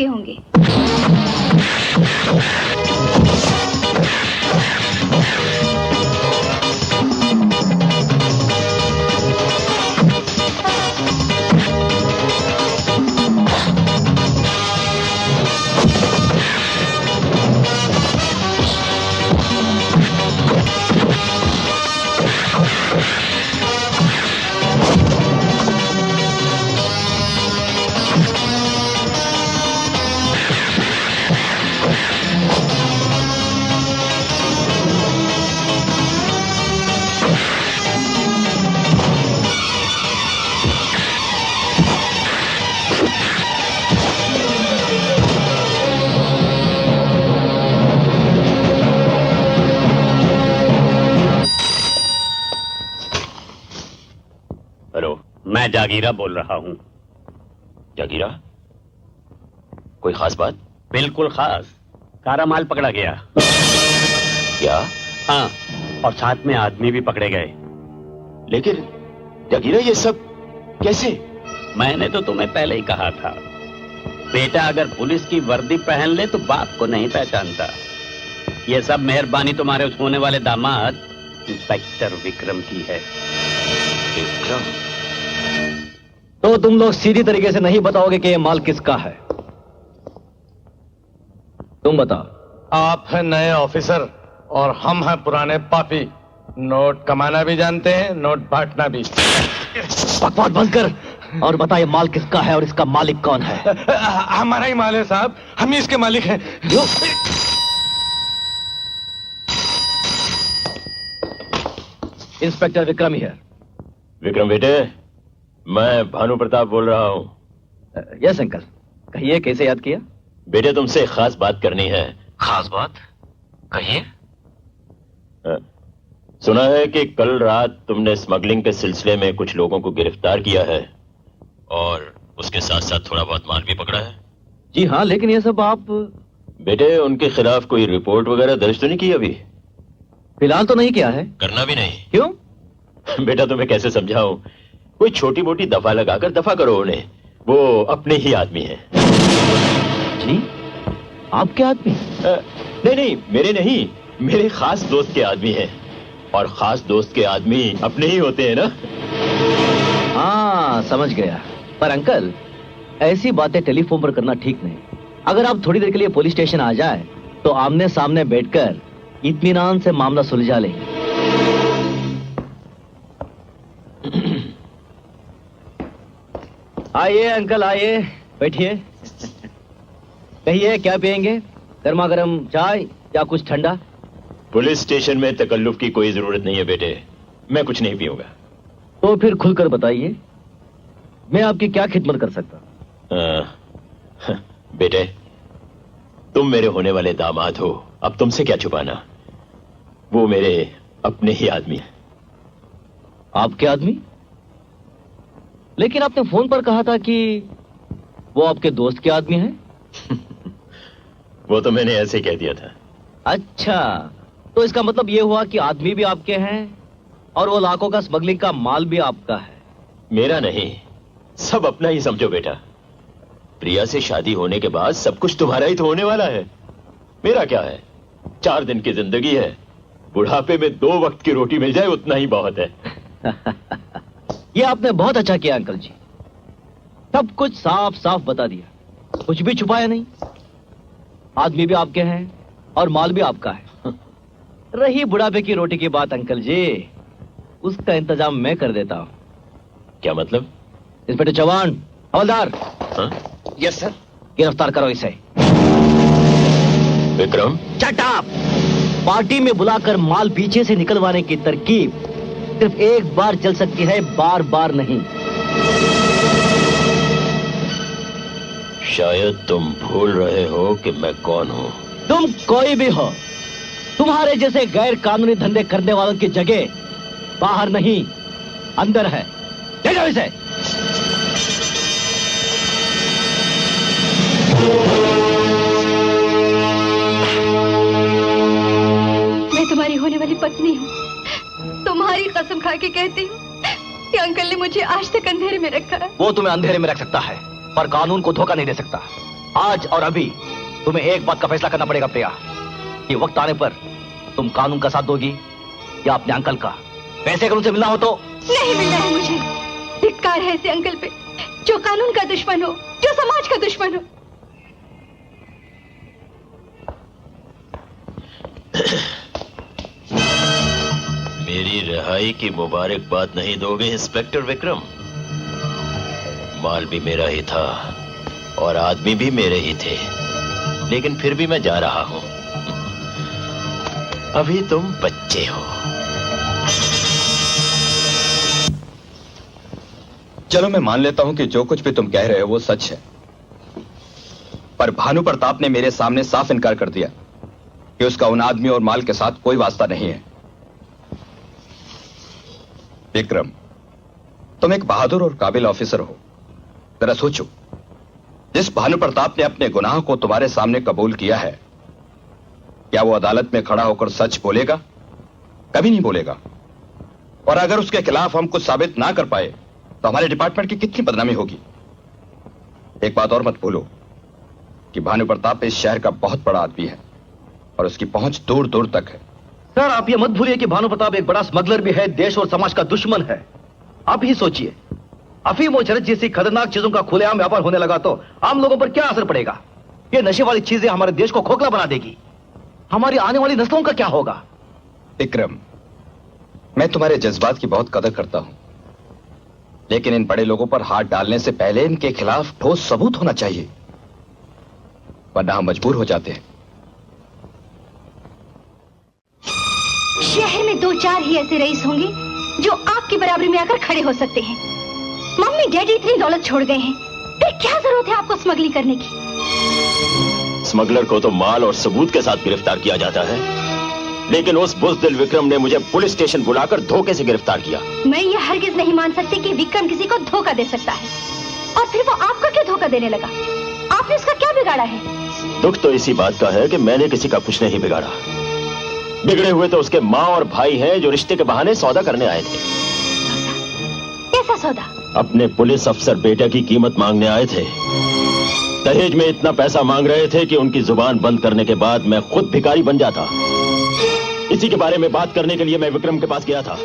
के होंगे। मैं जागीरा बोल रहा हूँ। जागीरा? कोई खास बात? बिल्कुल खास। सारा माल पकड़ा गया। क्या? हाँ, और साथ में आदमी भी पकड़े गए। लेकिन जागीरा, ये सब कैसे? मैंने तो तुम्हें पहले ही कहा था, बेटा अगर पुलिस की वर्दी पहन ले तो बाप को नहीं पहचानता। ये सब मेहरबानी तुम्हारे उस होने वाले दामाद इंस्पेक्टर विक्रम की है। विक्रम? तो तुम लोग सीधी तरीके से नहीं बताओगे कि ये माल किसका है? तुम बताओ। आप हैं नए ऑफिसर और हम हैं पुराने पापी। नोट कमाना भी जानते हैं, नोट बांटना भी। बकवास बंद कर और बता ये माल किसका है और इसका मालिक कौन है? हमारा ही माल है साहब, हम ही इसके मालिक हैं। Inspector Vikram here. विक्रम बेटे, मैं भानु प्रताप बोल रहा हूँ। यस अंकल, कहिए कैसे याद किया? बेटे तुमसे खास बात करनी है। खास बात? कहिए। सुना है कि कल रात तुमने स्मगलिंग के सिलसिले में कुछ लोगों को गिरफ्तार किया है और उसके साथ साथ थोड़ा बहुत माल भी पकड़ा है। जी हाँ, लेकिन ये सब आप... बेटे उनके खिलाफ कोई रिपोर्ट वगैरह दर्ज तो नहीं की अभी? फिलहाल तो नहीं किया है। करना भी नहीं। क्यों? बेटा तुम्हें कैसे समझाऊं, कोई छोटी मोटी दफा लगाकर दफा करो उन्हें, वो अपने ही आदमी हैं। जी? आपके आदमी? नहीं, मेरे नहीं, मेरे खास दोस्त के आदमी हैं। और खास दोस्त के आदमी अपने ही होते हैं ना। हाँ समझ गया। पर अंकल, ऐसी बातें टेलीफोन पर करना ठीक नहीं। अगर आप थोड़ी देर के लिए पुलिस स्टेशन आ जाए तो आमने सामने बैठकर इत्मीनान से मामला सुलझा लेंगे। आइए अंकल आइए, बैठिए। कहिए क्या पियेंगे, गर्मा गर्म चाय या कुछ ठंडा? पुलिस स्टेशन में तकल्लुफ की कोई जरूरत नहीं है बेटे, मैं कुछ नहीं पीऊंगा। तो फिर खुलकर बताइए, मैं आपकी क्या खिदमत कर सकता? बेटे तुम मेरे होने वाले दामाद हो, अब तुमसे क्या छुपाना। वो मेरे अपने ही आदमी हैं। आपके आदमी? लेकिन आपने फोन पर कहा था कि वो आपके दोस्त के आदमी हैं। वो तो मैंने ऐसे ही कह दिया था। अच्छा, तो इसका मतलब ये हुआ कि आदमी भी आपके हैं और वो लाखों का स्मगलिंग का माल भी आपका है। मेरा नहीं, सब अपना ही समझो बेटा। प्रिया से शादी होने के बाद सब कुछ तुम्हारा ही तो होने वाला है। मेरा क्या है, 4 दिन की जिंदगी है, बुढ़ापे में 2 वक्त की रोटी मिल जाए उतना ही बहुत है। ये आपने बहुत अच्छा किया अंकल जी, सब कुछ साफ साफ बता दिया, कुछ भी छुपाया नहीं। आदमी भी आपके हैं और माल भी आपका है। रही बुढ़ापे की रोटी की बात अंकल जी, उसका इंतजाम मैं कर देता हूं। क्या मतलब? इंस्पेक्टर चौहान, हवलदार। Yes sir. गिरफ्तार करो इसे। विक्रम? Shut up! पार्टी में बुलाकर माल पीछे से निकलवाने की तरकीब सिर्फ एक बार चल सकती है, बार बार नहीं। शायद तुम भूल रहे हो कि मैं कौन हूं। तुम कोई भी हो, तुम्हारे जैसे गैर कानूनी धंधे करने वालों की जगह बाहर नहीं अंदर है। ले जाओ इसे। मैं तुम्हारी होने वाली पत्नी हूँ। तुम्हारी कसम खा के कहती हूँ कि अंकल ने मुझे आज तक अंधेरे में रखा है। वो तुम्हें अंधेरे में रख सकता है, पर कानून को धोखा नहीं दे सकता। आज और अभी तुम्हें एक बात का फैसला करना पड़ेगा प्रिया, कि वक्त आने पर तुम कानून का साथ दोगी या अपने अंकल का। पैसे अगर उनसे मिलना हो तो नहीं मिलना है मुझे। धिक्कार है ऐसे अंकल पे जो कानून का दुश्मन हो, जो समाज का दुश्मन हो। मेरी रिहाई की मुबारकबाद नहीं दोगे इंस्पेक्टर विक्रम? माल भी मेरा ही था और आदमी भी मेरे ही थे, लेकिन फिर भी मैं जा रहा हूं। अभी तुम बच्चे हो। चलो मैं मान लेता हूं कि जो कुछ भी तुम कह रहे हो वो सच है, पर भानु प्रताप ने मेरे सामने साफ इनकार कर दिया कि उसका उन आदमी और माल के साथ कोई वास्ता नहीं है। विक्रम, तुम एक बहादुर और काबिल ऑफिसर हो। जरा सोचो, जिस भानु प्रताप ने अपने गुनाह को तुम्हारे सामने कबूल किया है, क्या वो अदालत में खड़ा होकर सच बोलेगा? कभी नहीं बोलेगा। और अगर उसके खिलाफ हम कुछ साबित ना कर पाए तो हमारे डिपार्टमेंट की कितनी बदनामी होगी। एक बात और मत भूलो कि भानु प्रताप इस शहर का बहुत बड़ा आदमी है और उसकी पहुंच दूर दूर तक है। सर, आप ये मत भूलिए कि भानु प्रताप एक बड़ा स्मगलर भी है, देश और समाज का दुश्मन है। आप ही सोचिए, अफीम और चरस जैसी खतरनाक चीजों का खुलेआम व्यापार होने लगा तो आम लोगों पर क्या असर पड़ेगा? ये नशे वाली चीजें हमारे देश को खोखला बना देगी। हमारी आने वाली नस्लों का क्या होगा? विक्रम, मैं तुम्हारे जज्बात की बहुत कदर करता हूं, लेकिन इन बड़े लोगों पर हाथ डालने से पहले इनके खिलाफ ठोस सबूत होना चाहिए, वरना हम मजबूर हो जाते हैं। शहर में 2-4 ही ऐसे रईस होंगे जो आपकी बराबरी में आकर खड़े हो सकते हैं। मम्मी डैडी इतनी दौलत छोड़ गए हैं, फिर क्या जरूरत है आपको स्मगलिंग करने की? स्मगलर को तो माल और सबूत के साथ गिरफ्तार किया जाता है, लेकिन उस बुज़दिल विक्रम ने मुझे पुलिस स्टेशन बुलाकर धोखे से गिरफ्तार किया। मैं ये हरगिज नहीं मान सकती कि विक्रम किसी को धोखा दे सकता है। और फिर वो आपको क्यों धोखा देने लगा? आपने उसका क्या बिगाड़ा है? दुख तो इसी बात का है कि मैंने किसी का कुछ नहीं बिगाड़ा। बिगड़े हुए तो उसके माँ और भाई हैं जो रिश्ते के बहाने सौदा करने आए थे। कैसा सौदा? अपने पुलिस अफसर बेटे की कीमत मांगने आए थे। दहेज में इतना पैसा मांग रहे थे कि उनकी जुबान बंद करने के बाद मैं खुद भिखारी बन जाता। इसी के बारे में बात करने के लिए मैं विक्रम के पास गया था।